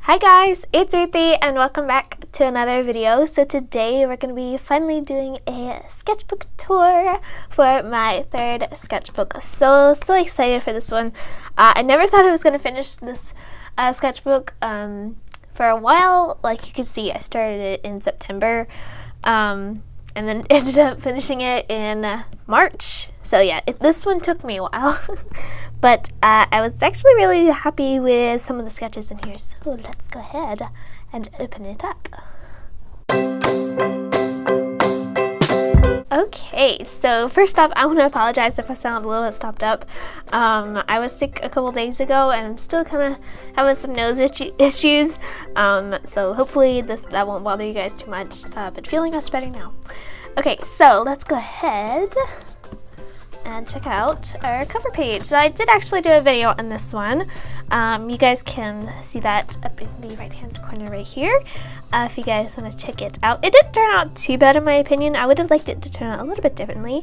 Hi guys, it's Ruthie and welcome back to another video. So today we're going to be finally doing a sketchbook tour for my third sketchbook. So excited for this one. I never thought I was going to finish this sketchbook for a while. Like you can see, I started it in September and then ended up finishing it in March. So yeah, this one took me a while. But I was actually really happy with some of the sketches in here, so let's go ahead and open it up. Okay, so first off, I want to apologize if I sound a little bit stopped up. I was sick a couple days ago, and I'm still kind of having some nose issues, so hopefully that won't bother you guys too much, but feeling much better now. Okay, so let's go ahead and check out our cover page. So I did actually do a video on this one. You guys can see that up in the right hand corner right here if you guys want to check it out. It didn't turn out too bad in my opinion. I would have liked it to turn out a little bit differently,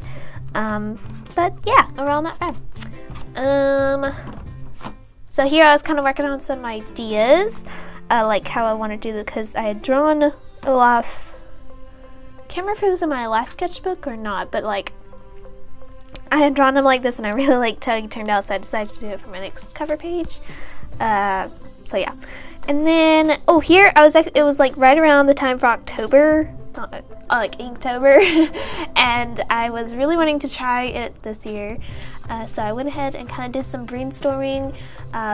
but yeah, overall not bad. So here I was kind of working on some ideas, like how I want to do it, because I had drawn a lot of, I can't remember if it was in my last sketchbook or not, but like I had drawn them like this and I really liked how it turned out, so I decided to do it for my next cover page. So yeah. And then, oh, here it was like right around the time for October, like Inktober, and I was really wanting to try it this year. So I went ahead and kind of did some brainstorming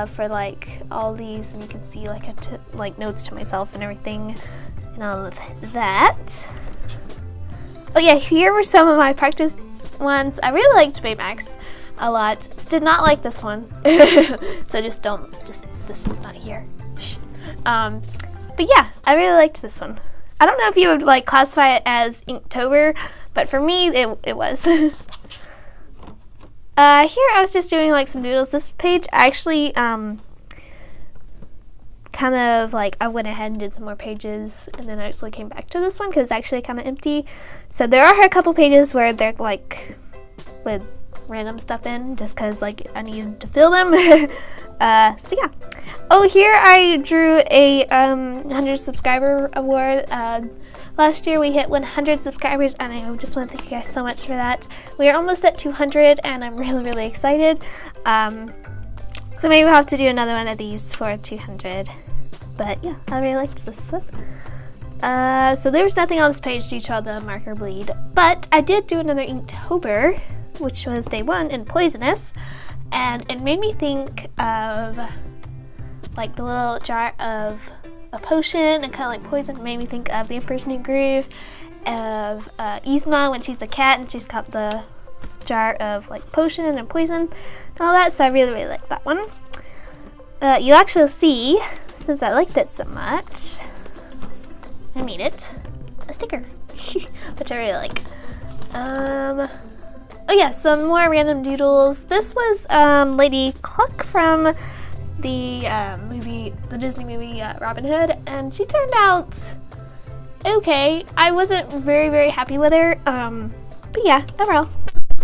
for like all these, and you can see like like notes to myself and everything and all of that. Oh yeah, here were some of my practice ones. I really liked Baymax a lot. Did not like this one. So this one's not here. Shh. But yeah, I really liked this one. I don't know if you would like classify it as Inktober, but for me it was. Here I was just doing like some doodles. This page actually kind of like I went ahead and did some more pages, and then I actually came back to this one because it's actually kind of empty. So there are a couple pages where they're like with random stuff in, just because like I needed to fill them. So yeah. Oh, here I drew a 100 subscriber award. Last year we hit 100 subscribers, and I just want to thank you guys so much for that. We are almost at 200, and I'm really excited. So maybe we'll have to do another one of these for 200. But yeah, I really liked this one. So there was nothing on this page due to the marker bleed. But I did do another Inktober, which was day 1 in Poisonous. And it made me think of like the little jar of a potion and kind of like poison. It made me think of The Emperor's New Groove, of Yzma when she's a cat and she's got the jar of like potion and poison and all that, so I really like that one. You'll actually see, since I liked it so much, I made it a sticker, which I really like. Oh yeah, some more random doodles. This was Lady Cluck from the Disney movie Robin Hood, and she turned out okay. I wasn't very happy with her, but yeah, overall.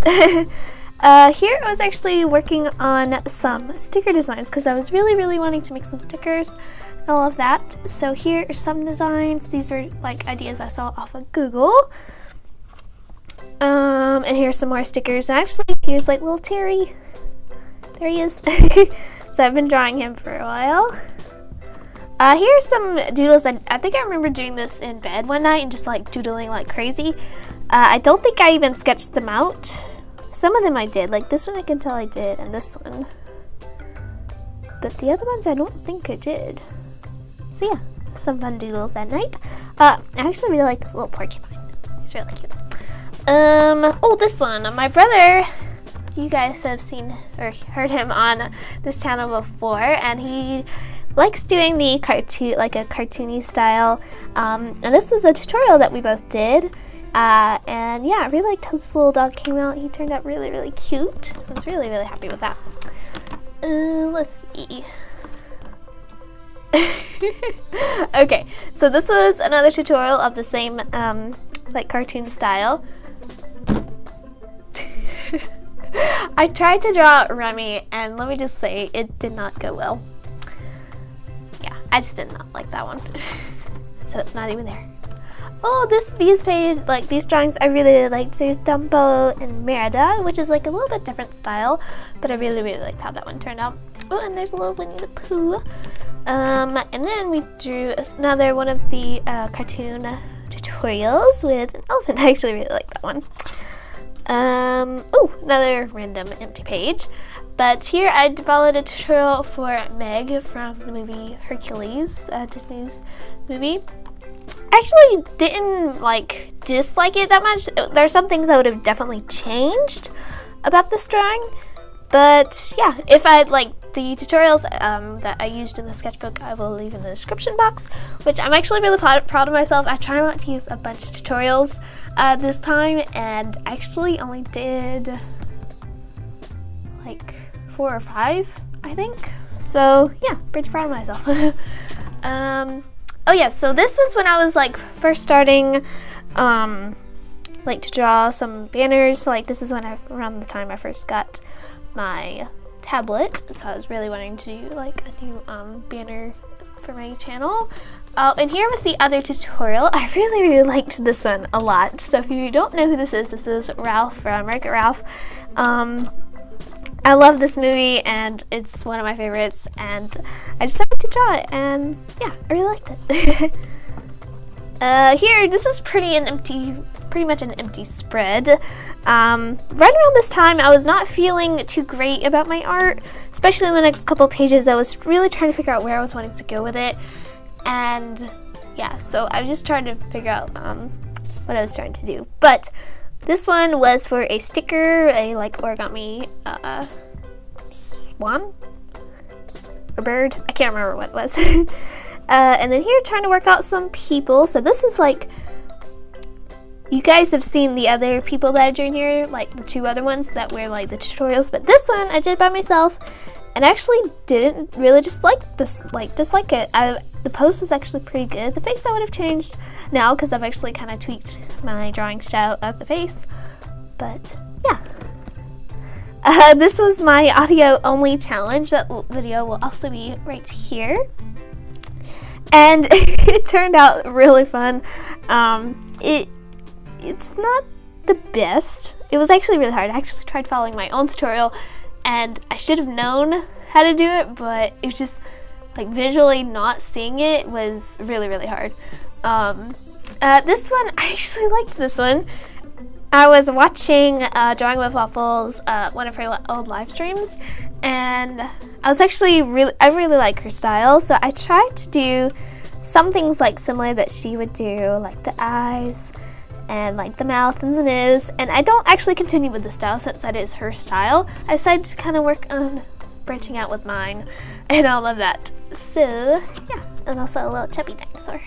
Here I was actually working on some sticker designs because I was really wanting to make some stickers and all of that. So here are some designs. These were like ideas I saw off of Google. And here's some more stickers. And actually, here's like little Terry. There he is. So I've been drawing him for a while. Here's some doodles. I think I remember doing this in bed one night and just like doodling like crazy. I don't think I even sketched them out. Some of them I did, like this one I can tell I did, and this one. But the other ones I don't think I did. So yeah, some fun doodles at night. I actually really like this little porcupine. He's really cute. Oh, this one. My brother, you guys have seen or heard him on this channel before, and he likes doing the cartoon, like a cartoony style. And this was a tutorial that we both did. And yeah, I really liked how this little dog came out. He turned out really cute. I was really happy with that. Let's see. Okay, so this was another tutorial of the same like cartoon style. I tried to draw Remy, and let me just say, it did not go well. Yeah, I just did not like that one. So it's not even there. Oh, these drawings I really liked. There's Dumbo and Merida, which is like a little bit different style, but I really liked how that one turned out. Oh, and there's a little Winnie the Pooh. And then we drew another one of the cartoon tutorials with an elephant. I actually really like that one. Oh, another random empty page. But here I followed a tutorial for Meg from the movie Hercules, Disney's movie. I actually didn't dislike it that much. There's some things I would have definitely changed about this drawing. But yeah, if I'd like the tutorials that I used in the sketchbook, I will leave in the description box, which I'm actually really proud of myself. I try not to use a bunch of tutorials this time, and actually only did like 4 or 5, I think. So yeah, pretty proud of myself. Oh yeah, so this was when I was first starting to draw some banners. This is around the time I first got my tablet, so I was really wanting to do a new banner for my channel. And here was the other tutorial. I really liked this one a lot. So if you don't know who this is Ralph from Wreck-It Ralph. I love this movie and it's one of my favorites, and I decided to draw it, and yeah, I really liked it. Here, this is pretty much an empty spread. Right around this time, I was not feeling too great about my art, especially in the next couple pages. I was really trying to figure out where I was wanting to go with it, and yeah, so I was just trying to figure out what I was trying to do. But this one was for a sticker, a origami swan or bird. I can't remember what it was. And then here, trying to work out some people. So this is you guys have seen the other people that I drew in here, the 2 other ones that were the tutorials, but this one I did by myself, and I actually didn't really dislike it. The pose was actually pretty good. The face I would have changed now because I've actually kind of tweaked my drawing style of the face, but yeah. This was my audio only challenge. That video will also be right here. And it turned out really fun. It's not the best. It was actually really hard. I actually tried following my own tutorial, and I should have known how to do it, but it was just visually not seeing it was really hard. This one, I actually liked this one. I was watching Drawing with Waffles, one of her old live streams, and I was actually I really like her style, so I tried to do some things similar that she would do, like the eyes and the mouth and the nose. And I don't actually continue with the style since that is her style. I decided to kind of work on branching out with mine and all of that. So yeah, and also a little chubby dinosaur.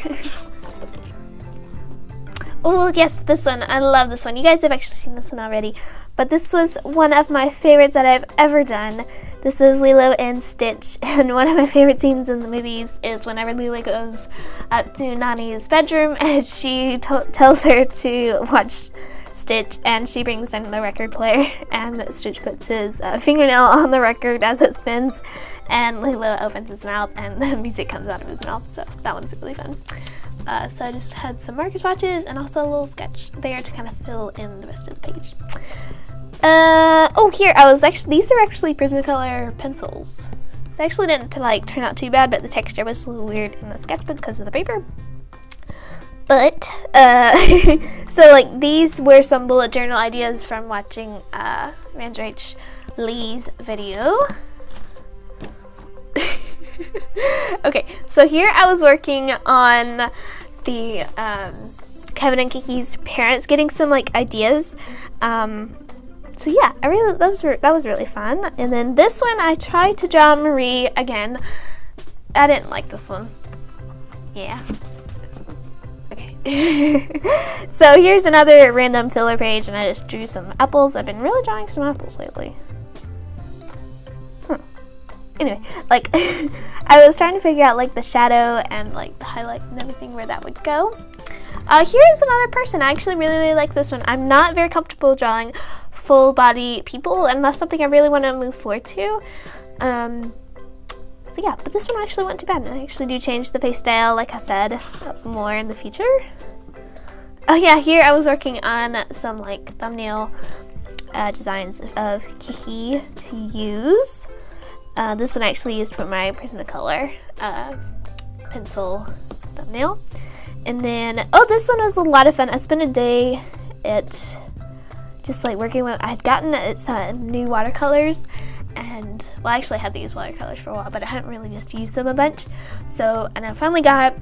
Oh yes, this one. I love this one. You guys have actually seen this one already, but this was one of my favorites that I've ever done. This is Lilo and Stitch, and one of my favorite scenes in the movies is whenever Lilo goes up to Nani's bedroom and she tells her to watch Stitch, and she brings in the record player, and Stitch puts his fingernail on the record as it spins, and Lilo opens his mouth and the music comes out of his mouth, so that one's really fun. So I just had some marker swatches and also a little sketch there to kind of fill in the rest of the page. Oh, here, these are actually Prismacolor pencils. They actually didn't turn out too bad, but the texture was a little weird in the sketchbook because of the paper. But, so these were some bullet journal ideas from watching Rach Lee's video. Okay, so here I was working on the Kevin and Kiki's parents, getting some ideas. So yeah, that was really fun. And then this one I tried to draw Marie again. I didn't like this one. Yeah. Okay. So here's another random filler page, and I just drew some apples. I've been really drawing some apples lately. Anyway, I was trying to figure out the shadow and the highlight and everything, where that would go. Here's another person. I actually really like this one. I'm not very comfortable drawing full body people, and that's something I really want to move forward to. So yeah, but this one actually went too bad. I actually do change the face style, like I said, more in the future. Oh yeah, here I was working on some like thumbnail designs of Kiki to use. This one I actually used for my Prismacolor pencil thumbnail. And then, oh, this one was a lot of fun. I spent a day at just like working with, I had gotten new watercolors, and well, I actually had these watercolors for a while, but I hadn't really just used them a bunch. So, and I finally got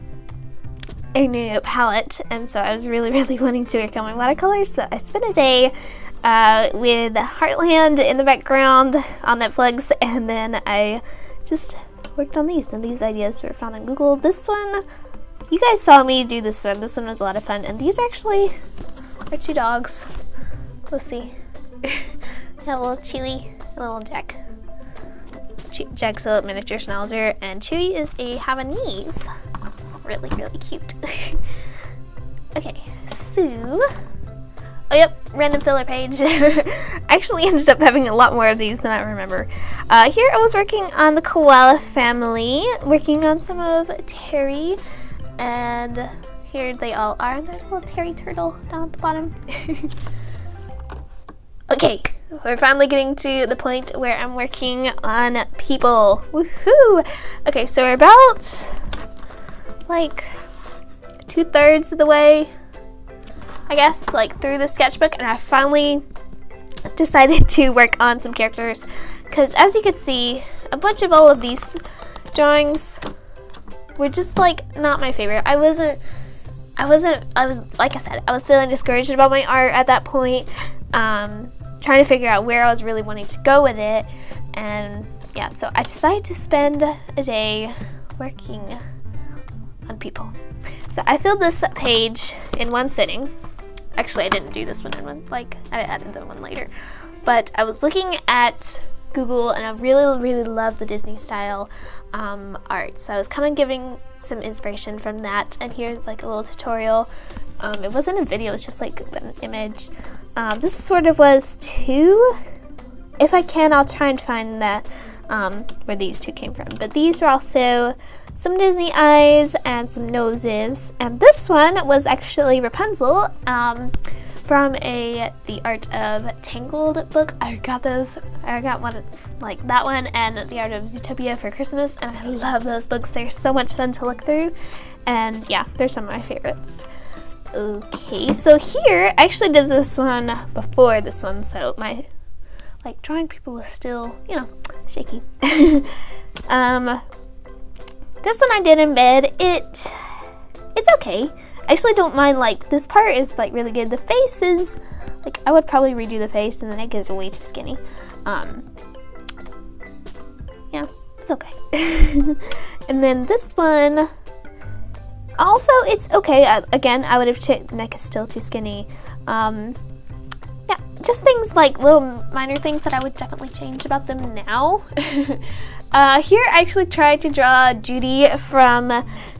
a new palette, and so I was really wanting to work on my watercolors. So I spent a day with Heartland in the background on Netflix, and then I just worked on these, and these ideas were found on Google. This one, you guys saw me do this one. This one was a lot of fun, and these actually are 2 dogs. Let's see. A little Chewy, a little Jack. Jack's a miniature Schnauzer, and Chewy is a Havanese. Really cute. Okay, so, oh yep, random filler page. I actually ended up having a lot more of these than I remember. Here I was working on the koala family, working on some of Terry, and here they all are. And there's a little Terry turtle down at the bottom. Okay, we're finally getting to the point where I'm working on people. Woohoo! Okay, so we're about like 2/3 of the way, I guess, like through the sketchbook, and I finally decided to work on some characters, because as you can see, a bunch of all of these drawings were just like not my favorite. I was like I said, I was feeling discouraged about my art at that point, trying to figure out where I was really wanting to go with it. And yeah, so I decided to spend a day working on people. So I filled this page in one sitting. Actually, I didn't do this one in one, like I added that one later. But I was looking at Google, and I really love the Disney style art. So I was kind of giving some inspiration from that, and here's like a little tutorial. It wasn't a video, it's just like an image. This sort of was 2. If I can, I'll try and find that where these 2 came from. But these were also some Disney eyes and some noses. And this one was actually Rapunzel from the Art of Tangled book. I got one like that one and the Art of Zootopia for Christmas, and I love those books. They're so much fun to look through, and yeah, they're some of my favorites. Okay, so here I actually did this one before this one, so my like drawing people was still, you know, shaky. This one I did in bed. It's okay. I actually don't mind, like, this part is like really good. The face is like, I would probably redo the face, and the neck is way too skinny. Yeah, it's okay. And then this one also, it's okay. Again, I would have checked, neck is still too skinny. Yeah, just things like little minor things that I would definitely change about them now. Here I actually tried to draw Judy from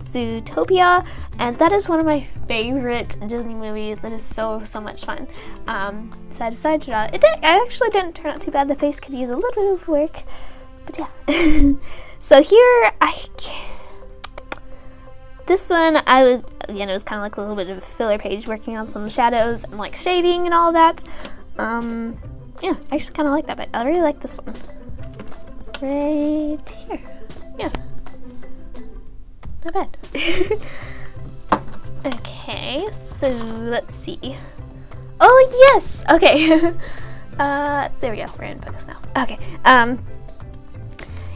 Zootopia, and that is one of my favorite Disney movies. It is so much fun. So I decided to draw it. I actually didn't turn out too bad. The face could use a little bit of work, but yeah. So here this one, I was, again, it was kind of like a little bit of a filler page, working on some shadows and like shading and all that. Yeah, I actually kind of like that, but I really like this one right here. Yeah, not bad. Okay, so let's see. Oh yes, okay. There we go. We're in focus now. Okay.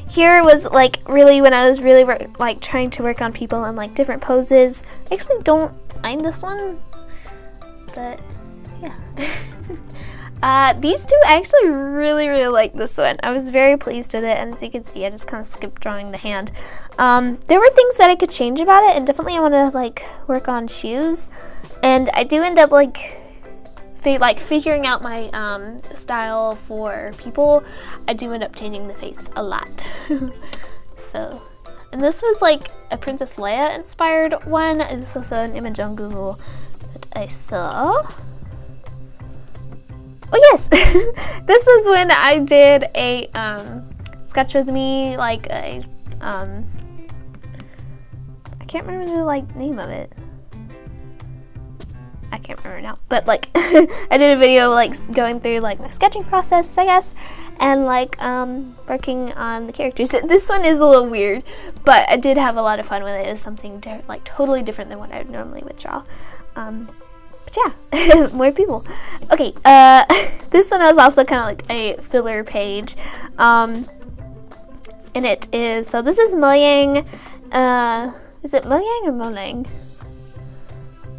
Here was like really when I was really like trying to work on people and like different poses. I actually don't mind this one, but yeah. These 2, I actually really like this one. I was very pleased with it, and as you can see, I just kind of skipped drawing the hand. There were things that I could change about it, and definitely I want to like work on shoes, and I do end up like figuring out my style for people. I do end up changing the face a lot. So, and this was like a Princess Leia inspired one. This is also an image on Google that I saw. Oh yes, this is when I did a sketch with me, like a I can't remember the like name of it. I can't remember now, but like I did a video like going through like my sketching process, I guess, and like working on the characters. This one is a little weird, but I did have a lot of fun with it. It was something like totally different than what I normally would draw. But yeah, more people. Okay, this one was also kind of like a filler page. And it is, so this is Mojang. Is it Mojang or Mojang?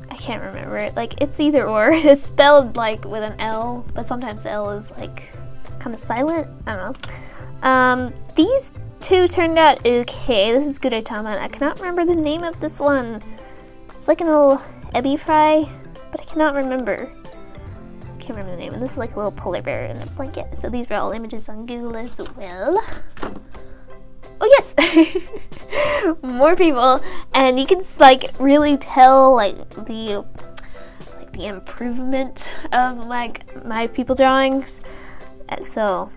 I can't remember it. Like, it's either or. It's spelled like with an L, but sometimes the L is like kind of silent. I don't know. These two turned out okay. This is Gudetama. I cannot remember the name of this one. It's like an little ebi fry, but I cannot remember. I can't remember the name. And this is like a little polar bear in a blanket. So these are all images on Google as well. Oh yes, more people, and you can like really tell like the improvement of like my people drawings. So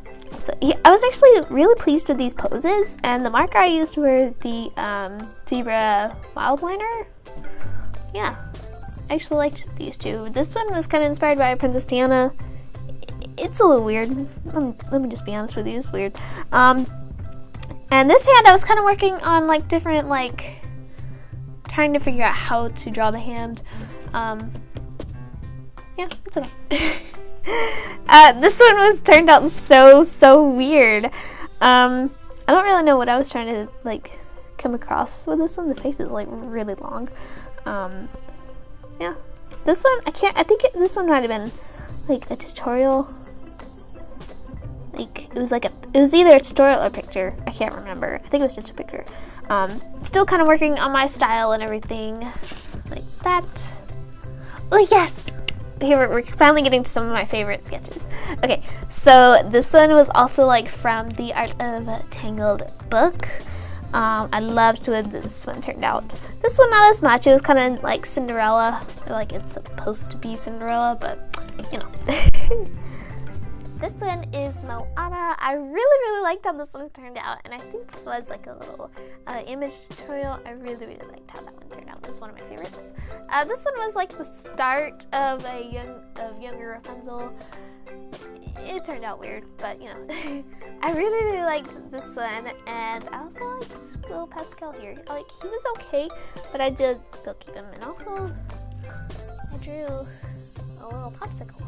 yeah, I was actually really pleased with these poses, and the marker I used were the zebra wildliner. Yeah, I actually liked these two. This one was kind of inspired by Princess Diana. It's a little weird. Let me just be honest with you, it's weird. And this hand I was kind of working on like different, like trying to figure out how to draw the hand. Yeah, it's okay. This one was turned out so weird. I don't really know what I was trying to like come across with this one. The face is like really long. Yeah, this one I think this one might have been like a tutorial. Like it was either a tutorial or a picture. I can't remember. I think it was just a picture. Still kind of working on my style and everything like that. Oh yes! Here we're finally getting to some of my favorite sketches. Okay, so this one was also like from the Art of Tangled book. I loved what this one turned out. This one not as much. It was kind of like Cinderella. Like it's supposed to be Cinderella, but you know. This one is Moana. I really liked how this one turned out, and I think this was like a little image tutorial. I really liked how that one turned out. This is one of my favorites. This one was like the start of younger Rapunzel. It turned out weird, but you know, I really liked this one, and I also liked little Pascal here. Like he was okay, but I did still keep him, and also I drew a little popsicle.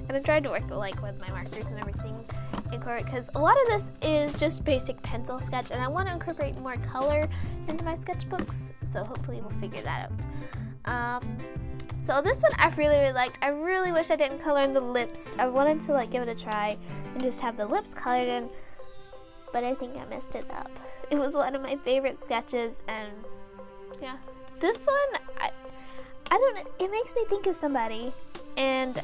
And I tried to work like with my markers and everything incorporate, because a lot of this is just basic pencil sketch, and I want to incorporate more color into my sketchbooks, so hopefully we'll figure that out. So this one I really liked. I really wish I didn't color in the lips. I wanted to like give it a try and just have the lips colored in, but I think I messed it up. It was one of my favorite sketches, and yeah, this one I don't know, it makes me think of somebody, and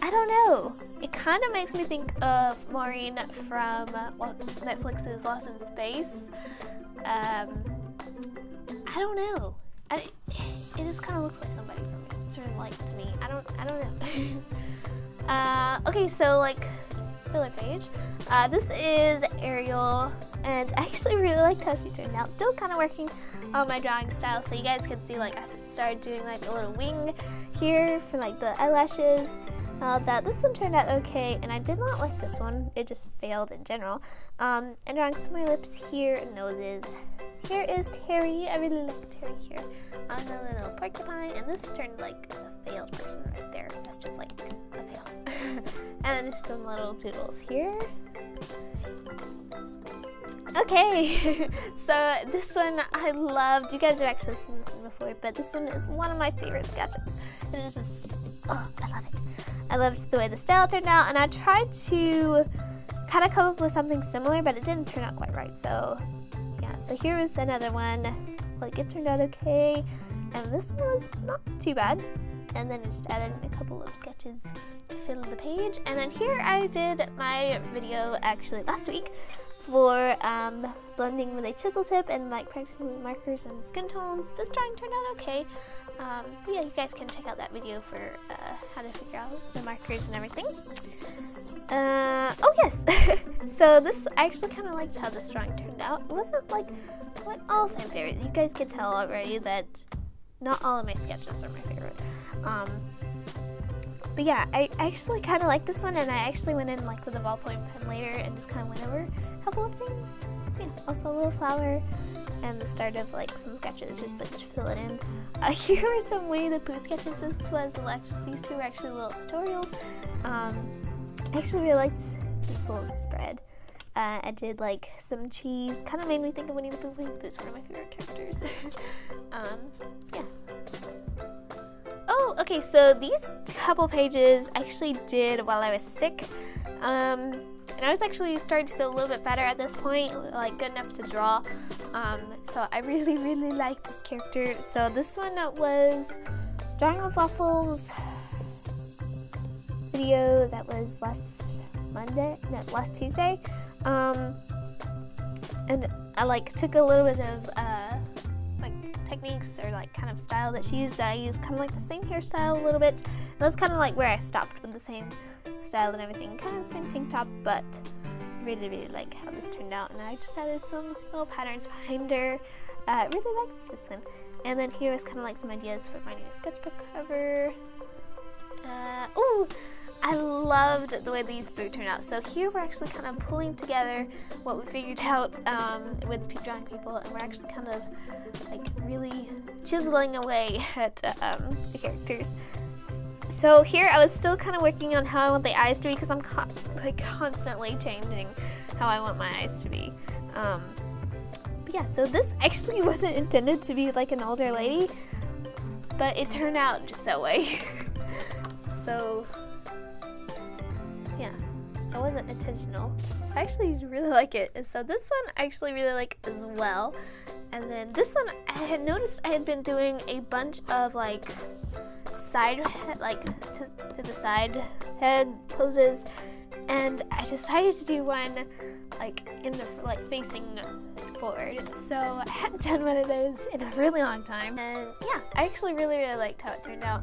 I don't know. It kind of makes me think of Maureen from Netflix's Lost in Space. I don't know. It just kind of looks like somebody from me. It's really like to me. I don't know. Okay, so like filler page. This is Ariel, and I actually really liked how she turned out. Still kind of working on my drawing style, so you guys can see like I started doing like a little wing here for like the eyelashes. This one turned out okay, and I did not like this one. It just failed in general. And drawing some more lips here and noses. Here is Terry. I really like Terry here. On a little porcupine, and this turned like a failed person right there. That's just like a fail. And then just some little doodles here. Okay, so this one I loved. You guys have actually seen this one before, but this one is one of my favorite sketches. It is just, oh, I love it. I loved the way the style turned out, and I tried to kind of come up with something similar, but it didn't turn out quite right. So yeah, so here was another one. Like it turned out okay, and this one was not too bad. And then I just added a couple of sketches to fill the page. And then here I did my video actually last week for blending with a chisel tip and like practicing with markers and skin tones. This drawing turned out okay. But yeah, you guys can check out that video for how to figure out the markers and everything. Oh yes. So this, I actually kind of liked how this drawing turned out. It wasn't like my all-time favorite. You guys can tell already that not all of my sketches are my favorite. But yeah, I actually kind of like this one, and I actually went in like with a ballpoint pen later and just kind of went over a couple of things. So yeah, also a little flower and the start of like some sketches, just like to fill it in. Here are some Winnie the Pooh sketches. These two were actually little tutorials. I actually really liked this little spread. I did like some cheese, kind of made me think of Winnie the Pooh. Winnie the Pooh is one of my favorite characters. Yeah. Oh, okay, so these couple pages I actually did while I was sick. And I was actually starting to feel a little bit better at this point, like good enough to draw. So I really, really like this character. So this one was Drawing with Waffles video that was last Tuesday. And I like took a little bit of techniques or like kind of style that she used. I used kind of like the same hairstyle a little bit. And that's kind of like where I stopped with the same style and everything, kind of the same tank top, but really, really like how this turned out. And I just added some little patterns behind her. Really liked this one. And then here is kind of like some ideas for my new sketchbook cover. Ooh, I loved the way these three turned out. So here we're actually kind of pulling together what we figured out with drawing people, and we're actually kind of like really chiseling away at the characters. So here I was still kind of working on how I want the eyes to be, because I'm constantly changing how I want my eyes to be. But yeah, so this actually wasn't intended to be like an older lady, but it turned out just that way. So yeah, that wasn't intentional. I actually really like it. And so this one I actually really like as well. And then this one, I had noticed I had been doing a bunch of like side head, like to the side head poses, and I decided to do one like in the facing forward. So I hadn't done one of those in a really long time, and yeah, I actually really, really liked how it turned out.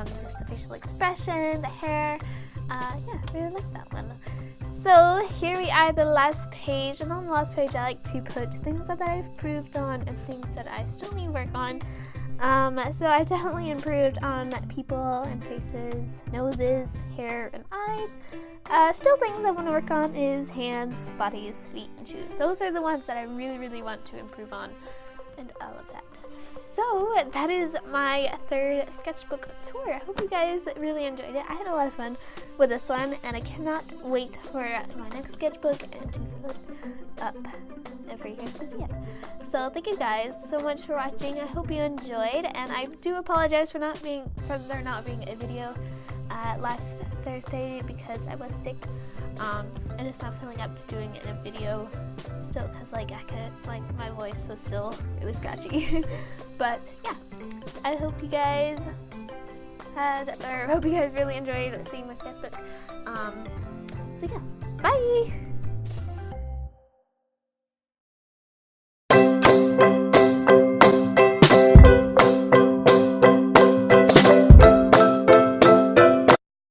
Just the facial expression, the hair, yeah, really like that one. So here we are, the last page, and on the last page I like to put things that I've improved on and things that I still need work on. So I definitely improved on people and faces, noses, hair, and eyes. Still things I want to work on is hands, bodies, feet, and shoes. Those are the ones that I really, really want to improve on, and all of that. So that is my third sketchbook tour. I hope you guys really enjoyed it. I had a lot of fun with this one, and I cannot wait for my next sketchbook and to fill it up and for you guys to see it. So thank you guys so much for watching. I hope you enjoyed, and I do apologize for there not being a video last Thursday because I was sick, and it's not feeling up to doing it in a video still, because like my voice was still really scratchy. But yeah, I hope you guys really enjoyed seeing my sketchbook. So yeah, bye.